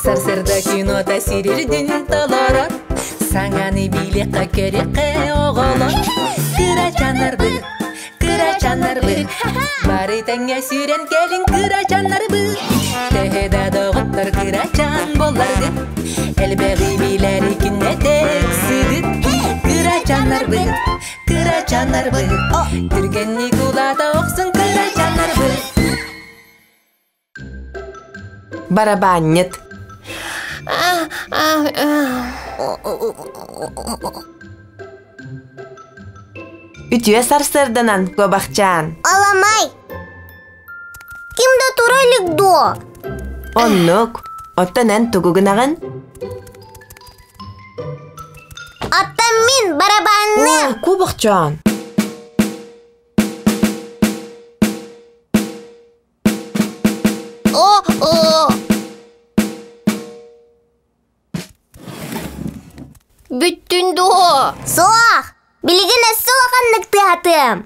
Сарсырда кино тәсирирдин таларат, саңаны билеққа кереққа оғалат. Кырачанар бір, бары тәңе сүйрен келін кырачанар бір. Тәхеда доғыттар кырачан боларды, әлбәғи билер икінне тәксідір. Кырачанар бір, түргенні кулада оқсын кырачанар бір. Барабаннет. Ütüye sarsırdanan көбақчан. Аламай. Кимді турайлық до? Оннук. Оттанан тугугынағын. Аттан мен барабанны. Көбақчан. Бүттін до. Соқ. Білеген әсі олақанлықты атым.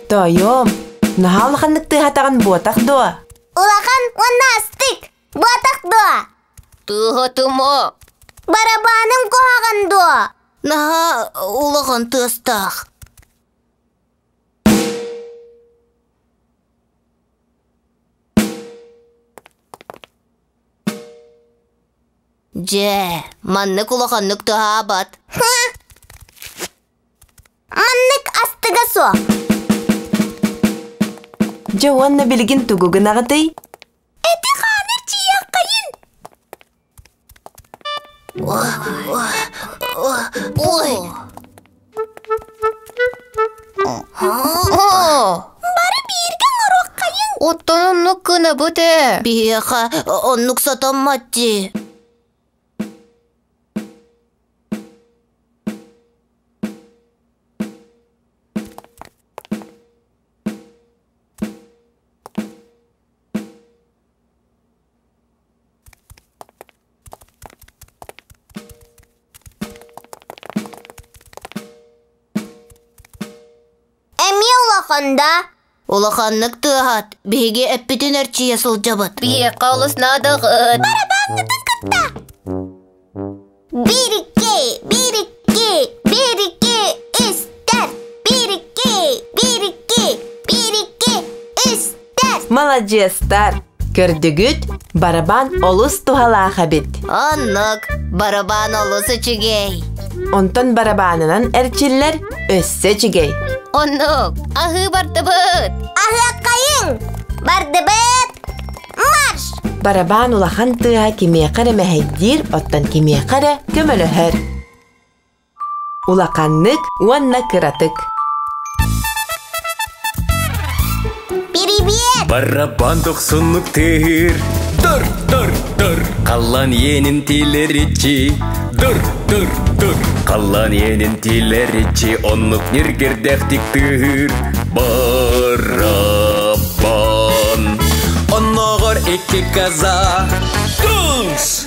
Тойом. Нахалықанлықты атаған ботақ до. Олақан онна астық. Ботақ до. Тұғытымы. Барабаным қоғаған до. Наға олаған тұстақ. Маннык улақаннык тұға бат. Маннык астыға со. Онна білген тугугынағыдай. Әті қаныр чияқ қайын. Ой. Бары берген ұрақ қайын. Оттанынық күні бұды. Бейеқа, оннық сатаматти. Улақаннык тұғат, бейге әппетін әрчі ясыл жабыт. Бейе қаулысына дұғыт. Барабаннытын күтті. Береке, істер. Береке, істер. Молодестар. Көрдігіт, барабан олыс тұғалаға бет. Аннық, барабан олысы чүгей. Онтон барабанынан әрчілер өссі чүгей. Оннық, ағы барды бұд. Ағы қайын. Барды бұд. Марш! Барабан улахан тұға кеме қары мәхейдер, оттан кеме қары көмілі хөр. Улақаннық уанна кыратык. Привет! Барабан тоқсынлық тер. Dur. Қалан енін телеречи. Dur. Қалан енін телеречи. Онлық нергердәқтік тыр. Барабан. Оннағар эке каза. Тыңс!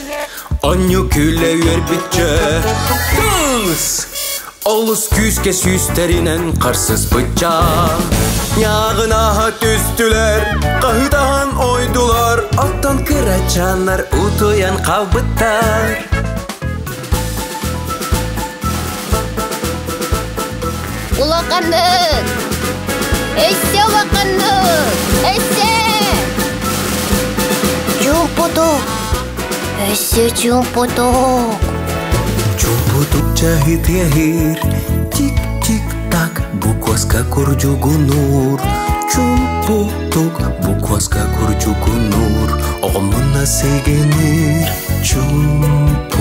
Оню күлі өрбітчі. Тыңс! Олыс күзге сүйістерінен қарсыз бұтча. Яғына түстілер, қағыдан ойдулар. Оттан кырачанар, ұтуян қалбыттар. Улақаннык! Әссе улақаннык! Әссе! Чумпутук! Әссе чумпутук! Чумпутук чахит яхир. Тик-тик-так, букваска курджугунур. Чумпутук, букваска курджугунур. Оғымына сегенір. Чумпутук.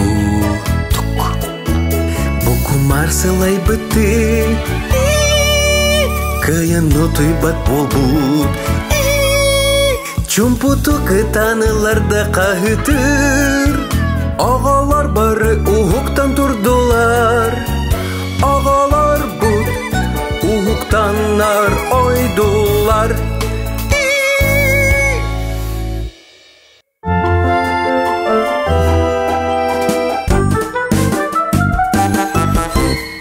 Букумар сылай бітті. Каян нотой бат болбуд. Чумпутук таныларда қағытыр. Ағалар бары уғуқтан тұрдылар. Ағалар бұд уғуқтанар ойдулар.